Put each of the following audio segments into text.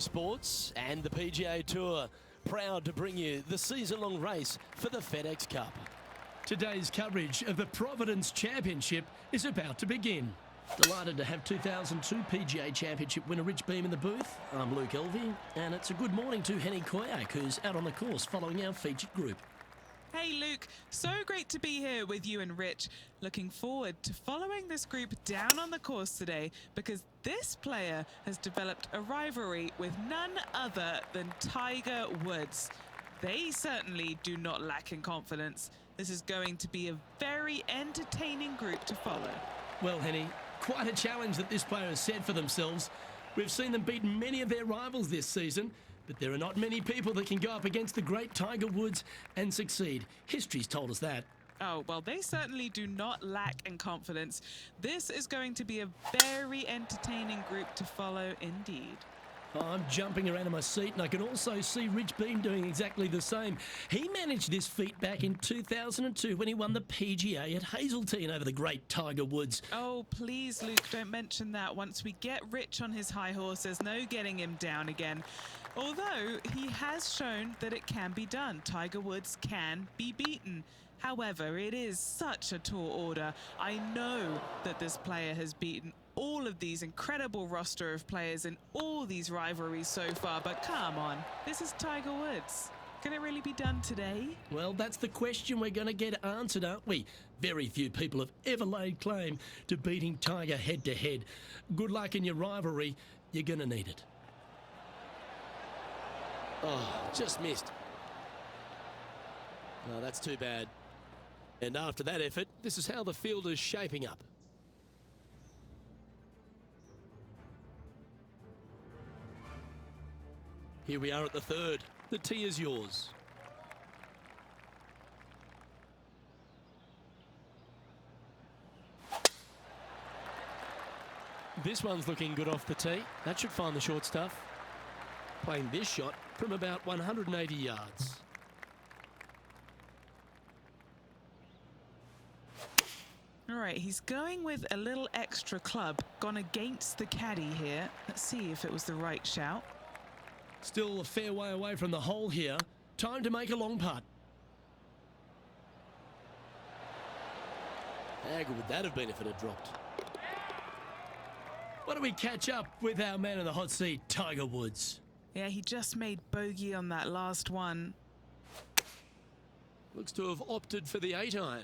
Sports and the PGA Tour, proud to bring you the season-long race for the FedEx Cup. Today's coverage of the Providence Championship is about to begin. Delighted to have 2002 PGA Championship winner Rich Beem in the booth. I'm Luke Elvey, and it's a good morning to Henny Koyak, who's out on the course following our featured group. Hey Luke, so great to be here with you and Rich. Looking forward to following this group down on the course today because this player has developed a rivalry with none other than Tiger Woods. They certainly do not lack in confidence. This is going to be a very entertaining group to follow. Well, Henny, quite a challenge that this player has set for themselves. We've seen them beat many of their rivals this season, but there are not many people that can go up against the great Tiger Woods and succeed. History's told us that. Oh, well, they certainly do not lack in confidence. This is going to be a very entertaining group to follow indeed. Oh, I'm jumping around in my seat, and I can also see Rich Beem doing exactly the same. He managed this feat back in 2002 when he won the PGA at Hazeltine over the great Tiger Woods. Oh, please, Luke, don't mention that. Once we get Rich on his high horse, there's no getting him down again. Although he has shown that it can be done. Tiger Woods can be beaten. However, it is such a tall order. I know that this player has beaten all of these incredible roster of players in all these rivalries so far, but come on, this is Tiger Woods. Can it really be done today? Well, that's the question we're going to get answered, aren't we? Very few people have ever laid claim to beating Tiger head-to-head. Good luck in your rivalry. You're going to need it. Oh, just missed. Oh, that's too bad. And after that effort, this is how the field is shaping up. Here we are at the third. The tee is yours. This one's looking good off the tee. That should find the short stuff. Playing this shot from about 180 yards. All right, he's going with a little extra club. Gone against the caddy here. Let's see if it was the right shout. Still a fair way away from the hole here. Time to make a long putt. How good would that have been if it had dropped? Why don't we catch up with our man in the hot seat, Tiger Woods? Yeah, he just made bogey on that last one. Looks to have opted for the 8-iron.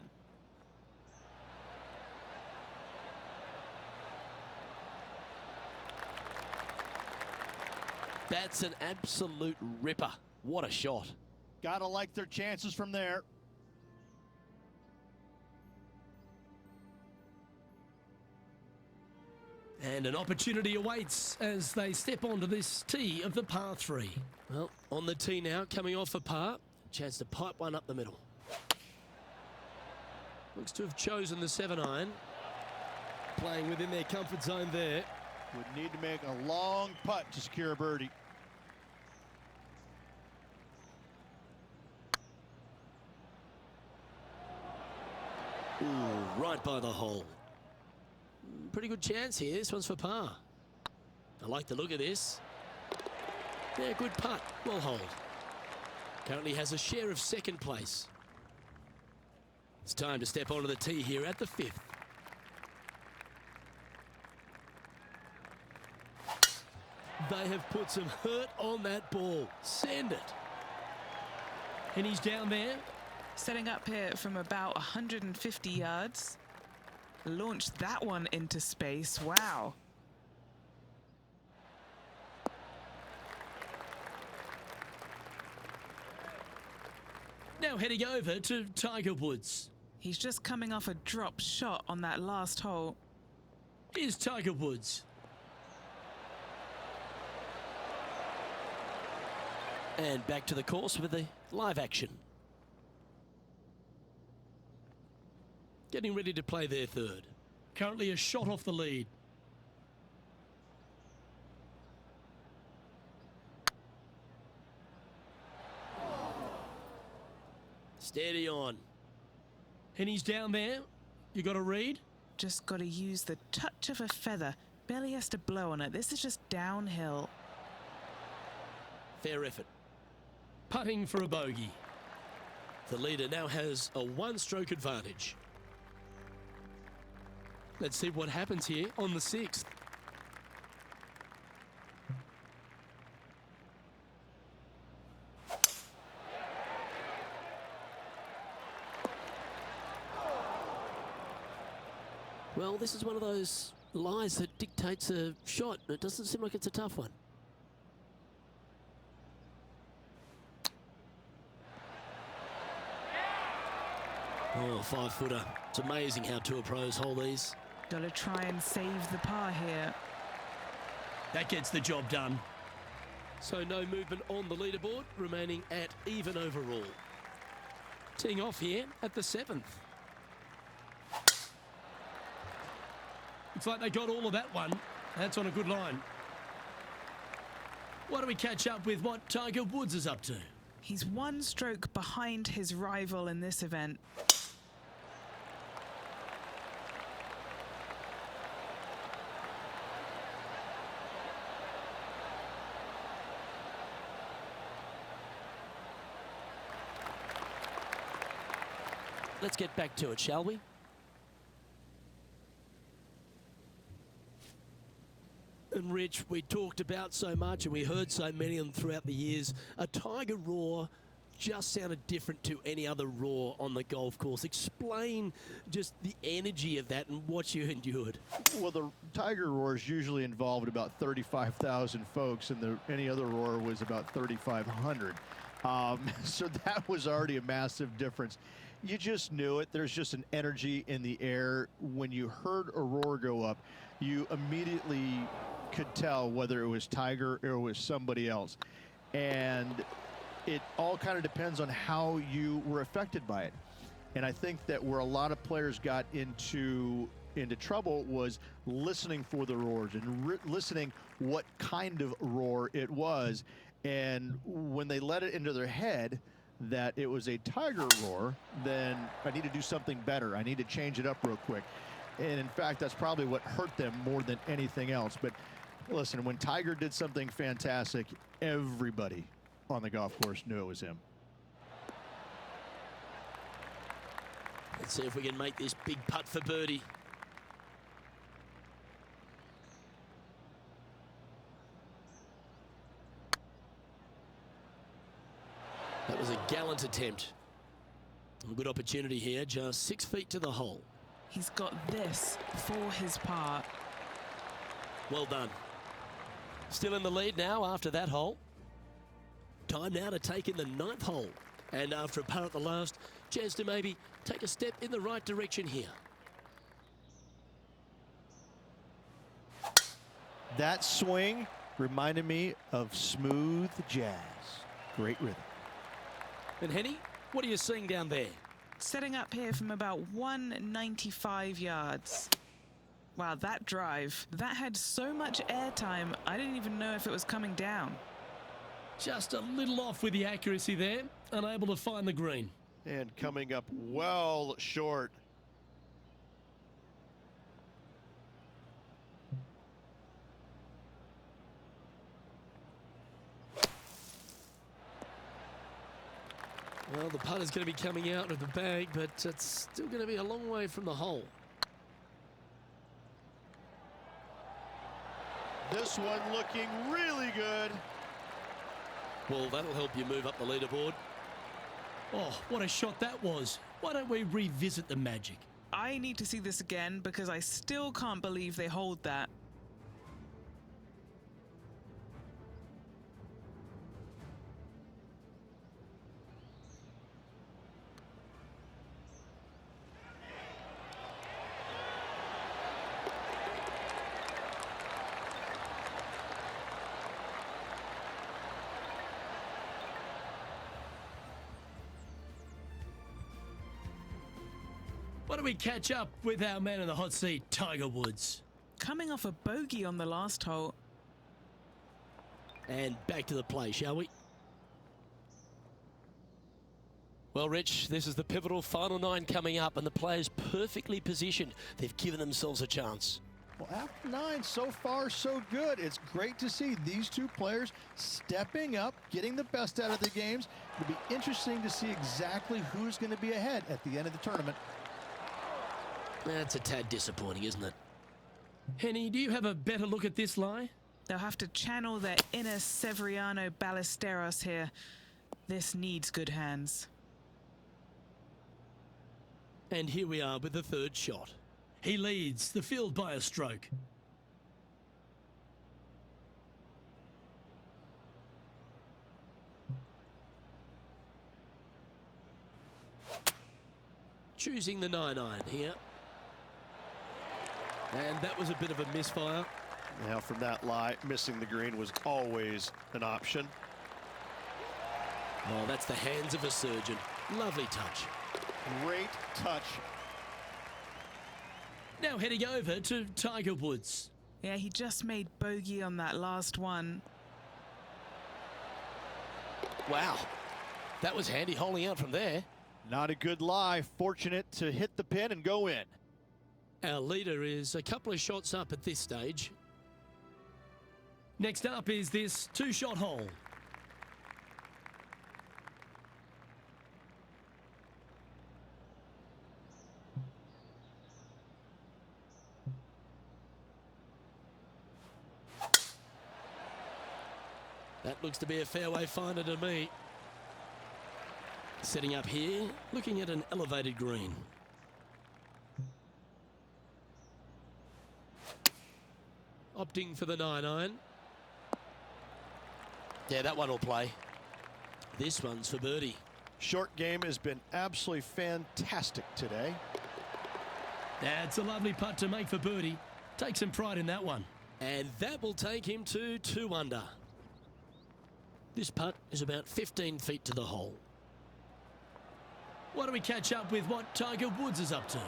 That's an absolute ripper. What a shot. Gotta like their chances from there. And an opportunity awaits as they step onto this tee of the par 3. Well, on the tee now, coming off a par. Chance to pipe one up the middle. Looks to have chosen the 7-iron. Playing within their comfort zone there. Would need to make a long putt to secure a birdie. Ooh, right by the hole. Pretty good chance here. This one's for par. I like the look of this. Yeah, good putt. Well hold. Currently has a share of second place. It's time to step onto the tee here at the 5th. They have put some hurt on that ball. Send it. And he's down there. Setting up here from about 150 yards. Launched that one into space. Wow. Now heading over to Tiger Woods. He's just coming off a drop shot on that last hole. Here's Tiger Woods. And back to the course with the live action. Getting ready to play their third. Currently a shot off the lead. Steady on. And he's down there. You got to read? Just got to use the touch of a feather. Barely has to blow on it. This is just downhill. Fair effort. Putting for a bogey. The leader now has a one-stroke advantage. Let's see what happens here on the 6th. Well, this is one of those lies that dictates a shot. It doesn't seem like it's a tough one. Oh, 5-footer. It's amazing how tour pros hold these. Got to try and save the par here. That gets the job done. So no movement on the leaderboard, remaining at even overall. Teeing off here at the 7th. Looks like they got all of that one. That's on a good line. Why don't we catch up with what Tiger Woods is up to? He's one stroke behind his rival in this event. Let's get back to it, shall we? And Rich, we talked about so much and we heard so many of them throughout the years. A Tiger roar just sounded different to any other roar on the golf course. Explain just the energy of that and what you endured. Well, the Tiger roars usually involved about 35,000 folks, and any other roar was about 3,500. So that was already a massive difference. You just knew it. There's just an energy in the air. When you heard a roar go up, you immediately could tell whether it was Tiger or it was somebody else. And it all kind of depends on how you were affected by it. And I think that where a lot of players got into trouble was listening for the roars and listening what kind of roar it was. And when they let it into their head that it was a Tiger roar, then I need to do something better. I need to change it up real quick. And in fact, that's probably what hurt them more than anything else. But listen, when Tiger did something fantastic, everybody on the golf course knew it was him. Let's see if we can make this big putt for birdie. That was a gallant attempt. A good opportunity here, just 6 feet to the hole. He's got this for his par. Well done. Still in the lead now after that hole. Time now to take in the 9th hole. And after a putt at the last, chance to maybe take a step in the right direction here. That swing reminded me of smooth jazz. Great rhythm. And Henny, what are you seeing down there? Setting up here from about 195 yards. Wow, that drive, that had so much airtime, I didn't even know if it was coming down. Just a little off with the accuracy there, unable to find the green. And coming up well short. Well, the putt is going to be coming out of the bag, but it's still going to be a long way from the hole. This one looking really good. Well, that'll help you move up the leaderboard. Oh, what a shot that was. Why don't we revisit the magic? I need to see this again because I still can't believe they hold that. Why don't we catch up with our man in the hot seat, Tiger Woods? Coming off a bogey on the last hole. And back to the play, shall we? Well, Rich, this is the pivotal final 9 coming up, and the players perfectly positioned. They've given themselves a chance. Well, after 9, so far so good. It's great to see these two players stepping up, getting the best out of the games. It'll be interesting to see exactly who's going to be ahead at the end of the tournament. That's a tad disappointing, isn't it? Henny, do you have a better look at this lie? They'll have to channel their inner Severiano Ballesteros here. This needs good hands. And here we are with the third shot. He leads the field by a stroke. Choosing the 9-iron here. And that was a bit of a misfire. Now from that lie, missing the green was always an option. Oh, that's the hands of a surgeon. Lovely touch. Great touch. Now heading over to Tiger Woods. Yeah, he just made bogey on that last one. Wow. That was handy holding out from there. Not a good lie. Fortunate to hit the pin and go in. Our leader is a couple of shots up at this stage. Next up is this two-shot hole. That looks to be a fairway finder to me. Setting up here, looking at an elevated green. Opting for the 9-iron. Yeah, that one will play. This one's for birdie. Short game has been absolutely fantastic today. That's a lovely putt to make for birdie. Take some pride in that one. And that will take him to 2 under. This putt is about 15 feet to the hole. Why don't we catch up with what Tiger Woods is up to?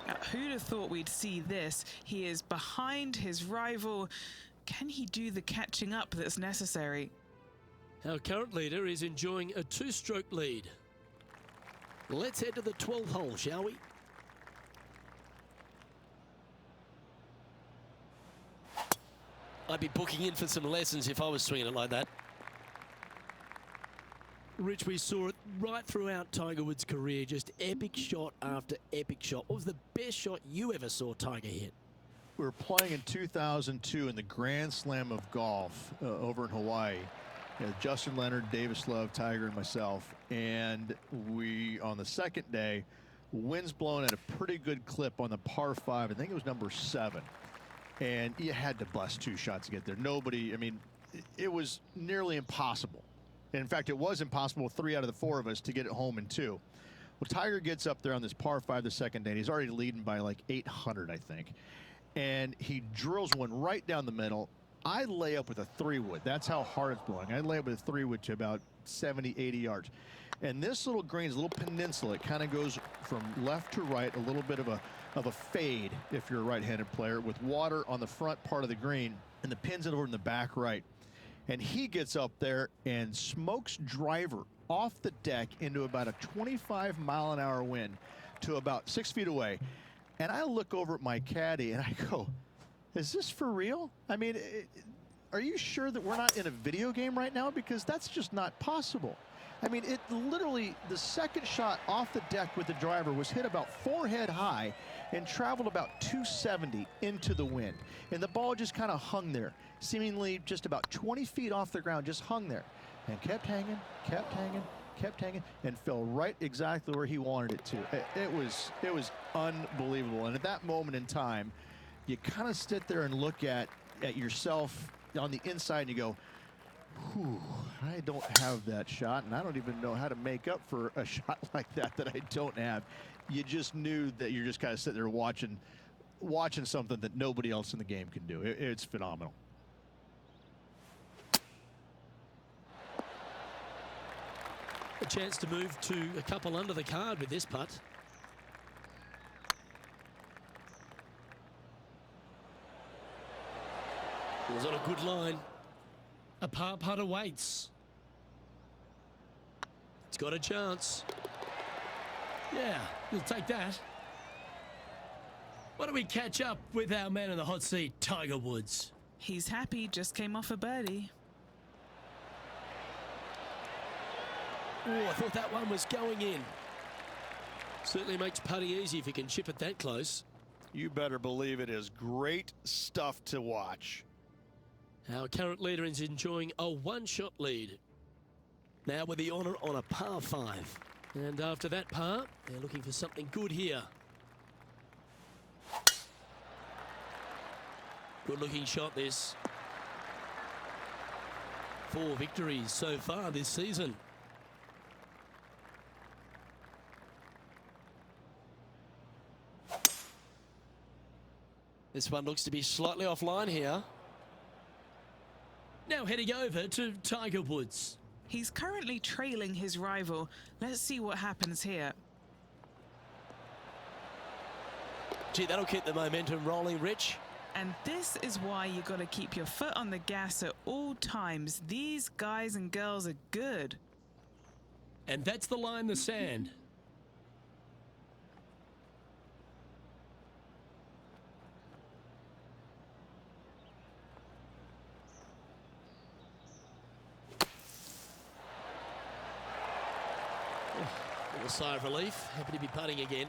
Now, who'd have thought we'd see this? He is behind his rival. Can he do the catching up that's necessary? Our current leader is enjoying a 2-stroke lead. Let's head to the 12th hole, shall we? I'd be booking in for some lessons if I was swinging it like that. Rich, we saw it right throughout Tiger Woods' career, just epic shot after epic shot. What was the best shot you ever saw Tiger hit? We were playing in 2002 in the Grand Slam of golf over in Hawaii. Justin Leonard, Davis Love, Tiger, and myself. And we, on the second day, winds blowing at a pretty good clip on the par 5. I think it was number 7. And you had to bust 2 shots to get there. Nobody, I mean, it was nearly impossible. In fact, it was impossible with 3 out of the 4 of us to get it home in 2. Well, Tiger gets up there on this par 5 the second day, and he's already leading by like 800, I think. And he drills one right down the middle. I lay up with a 3-wood. That's how hard it's blowing. I lay up with a 3-wood to about 70, 80 yards. And this little green is a little peninsula. It kind of goes from left to right, a little bit of a fade if you're a right-handed player, with water on the front part of the green, and the pin's over in the back right. And he gets up there and smokes driver off the deck into about a 25-mile-an-hour wind to about 6 feet away. And I look over at my caddy and I go, is this for real? I mean, are you sure that we're not in a video game right now? Because that's just not possible. I mean, it literally, the second shot off the deck with the driver was hit about forehead high and traveled about 270 into the wind. And the ball just kind of hung there, seemingly just about 20 feet off the ground, just hung there and kept hanging, kept hanging, kept hanging, and fell right exactly where he wanted it to. It was unbelievable. And at that moment in time, you kind of sit there and look at yourself on the inside and you go, whew, I don't have that shot, and I don't even know how to make up for a shot like that I don't have. You just knew that you're just kind of sitting there watching something that nobody else in the game can do. It's phenomenal. A chance to move to a couple under the card with this putt. It was on a good line. A par putt awaits. It's got a chance. Yeah, you'll take that. Why don't we catch up with our man in the hot seat, Tiger Woods? He's happy, just came off a birdie. Oh, I thought that one was going in. Certainly makes putting easy if you can chip it that close. You better believe it is great stuff to watch. Our current leader is enjoying a one-shot lead. Now with the honour on a par 5. And after that par, they're looking for something good here. Good looking shot this. 4 victories so far this season. This one looks to be slightly offline here. Now heading over to Tiger Woods. He's currently trailing his rival. Let's see what happens here. Gee, that'll keep the momentum rolling, Rich. And this is why you got to keep your foot on the gas at all times. These guys and girls are good. And that's the line in the sand. Little sigh of relief. Happy to be putting again.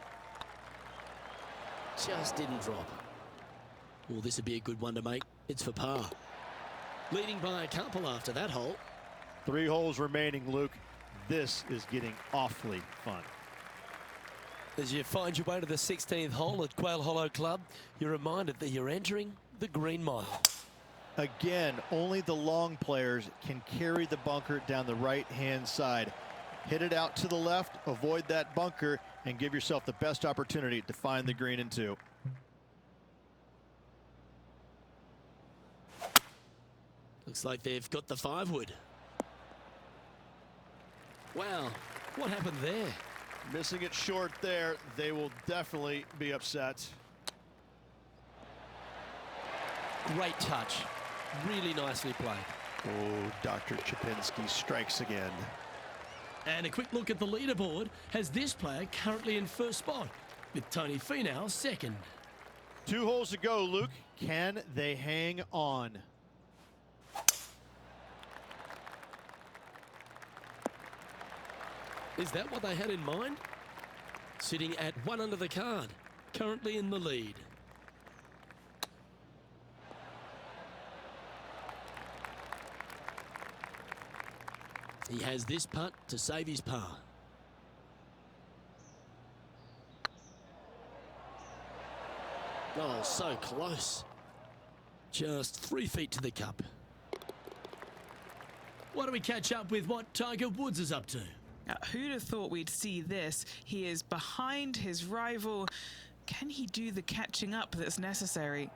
Just didn't drop. Well, this would be a good one to make. It's for par. Leading by a couple after that hole. 3 holes remaining, Luke. This is getting awfully fun. As you find your way to the 16th hole at Quail Hollow Club, you're reminded that you're entering the Green Mile. Again, only the long players can carry the bunker down the right-hand side. Hit it out to the left, avoid that bunker, and give yourself the best opportunity to find the green in 2. Looks like they've got the 5-wood. Wow, what happened there? Missing it short there, they will definitely be upset. Great touch. Really nicely played. Oh, Dr. Chapinski strikes again. And a quick look at the leaderboard has this player currently in first spot, with Tony Finau second. 2 holes to go, Luke. Can they hang on? Is that what they had in mind? Sitting at 1 under the card, currently in the lead. He has this putt to save his par. Oh, so close. Just 3 feet to the cup. Why don't we catch up with what Tiger Woods is up to? Now, who'd have thought we'd see this? He is behind his rival. Can he do the catching up that's necessary?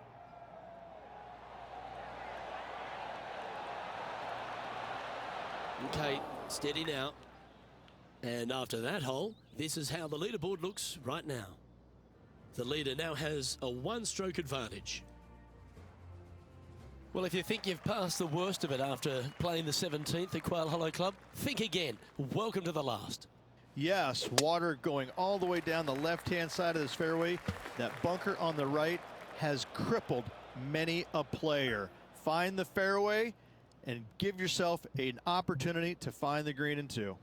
Okay, steady now. And after that hole, this is how the leaderboard looks right now. The leader now has a 1-stroke advantage. Well, if you think you've passed the worst of it after playing the 17th at Quail Hollow Club, think again. Welcome to the last. Yes, water going all the way down the left-hand side of this fairway. That bunker on the right has crippled many a player. Find the fairway and give yourself an opportunity to find the green in 2.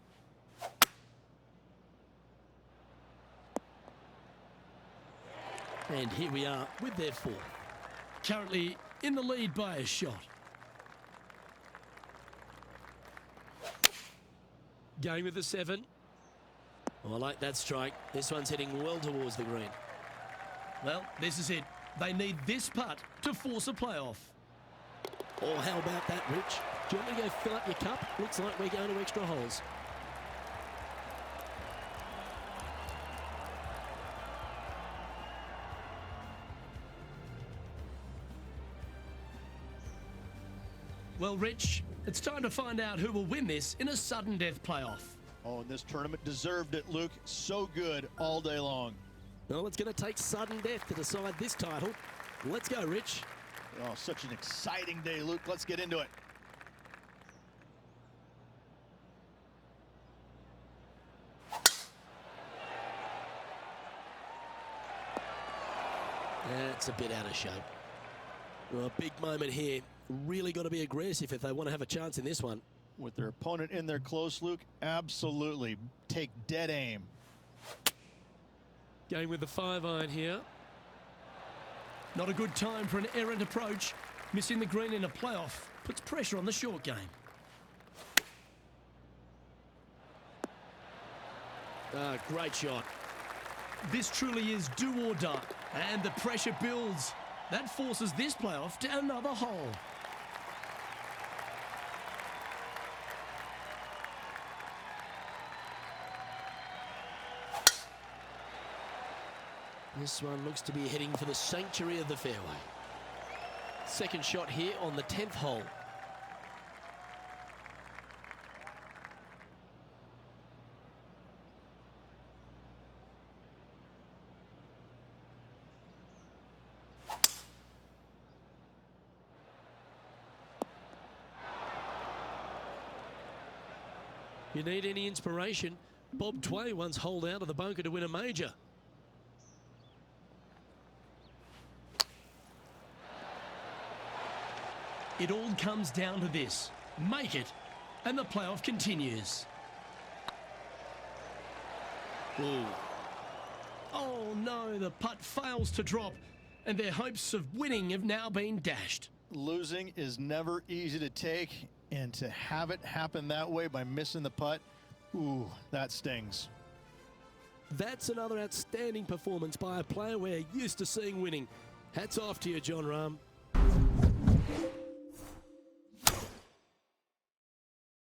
And here we are with their 4th. Currently in the lead by a shot. Going with the 7. Oh, I like that strike. This one's heading well towards the green. Well, this is it. They need this putt to force a playoff. Oh, how about that, Rich? Do you want me to go fill up your cup? Looks like we're going to extra holes. Well, Rich, it's time to find out who will win this in a sudden death playoff. Oh, and this tournament deserved it, Luke. So good all day long. Well, it's going to take sudden death to decide this title. Let's go, Rich. Oh, such an exciting day, Luke. Let's get into it. That's a bit out of shape. Well, a big moment here. Really got to be aggressive if they want to have a chance in this one. With their opponent in there close, Luke, absolutely take dead aim. Going with the 5-iron here. Not a good time for an errant approach. Missing the green in a playoff puts pressure on the short game. Ah, great shot. This truly is do or die, and the pressure builds. That forces this playoff to another hole. This one looks to be heading for the sanctuary of the fairway. Second shot here on the 10th hole. You need any inspiration? Bob Tway once holed out of the bunker to win a major. It all comes down to this. Make it, and the playoff continues. Ooh. Oh no, the putt fails to drop, and their hopes of winning have now been dashed. Losing is never easy to take, and to have it happen that way by missing the putt, ooh, that stings. That's another outstanding performance by a player we're used to seeing winning. Hats off to you, John Rahm.